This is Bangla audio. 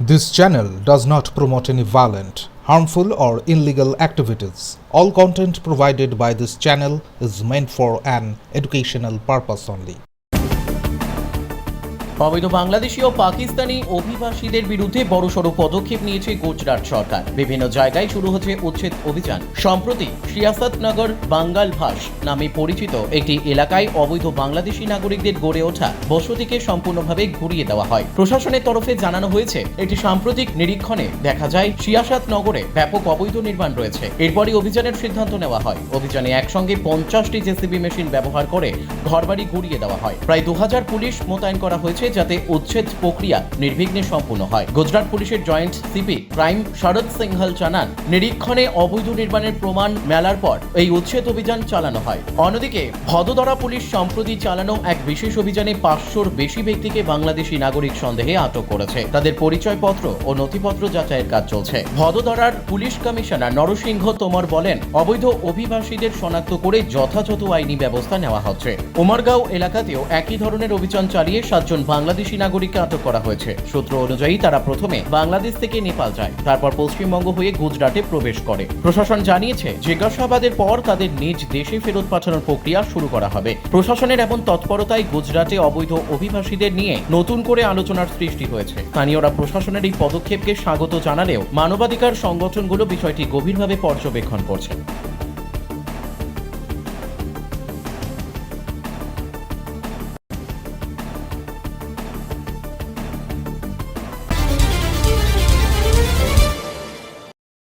This channel does not promote any violent, harmful, or illegal activities. All content provided by this channel is meant for an educational purpose only. অবৈধ বাংলাদেশি ও পাকিস্তানি অভিবাসীদের বিরুদ্ধে বড়সড় পদক্ষেপ নিয়েছে গুজরাট সরকার। বিভিন্ন জায়গায় শুরু হচ্ছে উচ্ছেদ অভিযান। সম্প্রতি সিয়াসতনগর বাঙ্গালভাস নামে পরিচিত একটি এলাকায় অবৈধ বাংলাদেশি নাগরিকদের গড়ে ওঠা বসতিকে সম্পূর্ণভাবে ঘুরিয়ে দেওয়া হয়। প্রশাসনের তরফে জানানো হয়েছে, একটি সাম্প্রতিক নিরীক্ষণে দেখা যায় সিয়াসতনগরে ব্যাপক অবৈধ নির্মাণ রয়েছে। এরপরই অভিযানের সিদ্ধান্ত নেওয়া হয়। অভিযানে একসঙ্গে 50টি জেসিবি মেশিন ব্যবহার করে ঘরবাড়ি ঘুরিয়ে দেওয়া হয়। প্রায় 2000 পুলিশ মোতায়েন করা হয়েছে যাতে উচ্ছেদ প্রক্রিয়া নির্বিঘ্নে সম্পূর্ণ হয়। গুজরাট পুলিশের joint CP crime Sharad Singhal জানান, নিরীক্ষণে অবৈধ নির্মাণের প্রমাণ মেলার পর এই উচ্ছেদ অভিযান চালানো হয়। অন্যদিকে ভদোদরা পুলিশ সম্প্রতি চালানো এক বিশেষ অভিযানে 500-র বেশি ব্যক্তিকে বাংলাদেশি নাগরিক সন্দেহে আটক করেছে। তাদের পরিচয়পত্র ও নথিপত্র যাচাইয়ের কাজ চলছে। ভদোদরার পুলিশ কমিশনার নরসিংহ তোমর বলেন, অবৈধ অভিবাসীদের শনাক্ত করে যথাযথ আইনি ব্যবস্থা নেওয়া হচ্ছে। উমরগাঁও এলাকাতেও একই ধরনের অভিযান চালিয়ে 7 জন বাংলাদেশি নাগরিককে আটক করা হয়েছে। সূত্র অনুযায়ী তারা প্রথমে বাংলাদেশ থেকে নেপাল যায়, তারপর পশ্চিমবঙ্গ হয়ে গুজরাটে প্রবেশ করে। প্রশাসন জানিয়েছে, জিজ্ঞাসাবাদের পর তাদের নিজ দেশে ফেরত পাঠানোর প্রক্রিয়া শুরু করা হবে। প্রশাসনের এমন তৎপরতায় গুজরাটে অবৈধ অভিবাসীদের নিয়ে নতুন করে আলোচনার সৃষ্টি হয়েছে। স্থানীয়রা প্রশাসনের এই পদক্ষেপকে স্বাগত জানালেও মানবাধিকার সংগঠনগুলো বিষয়টি গভীরভাবে পর্যবেক্ষণ করছে।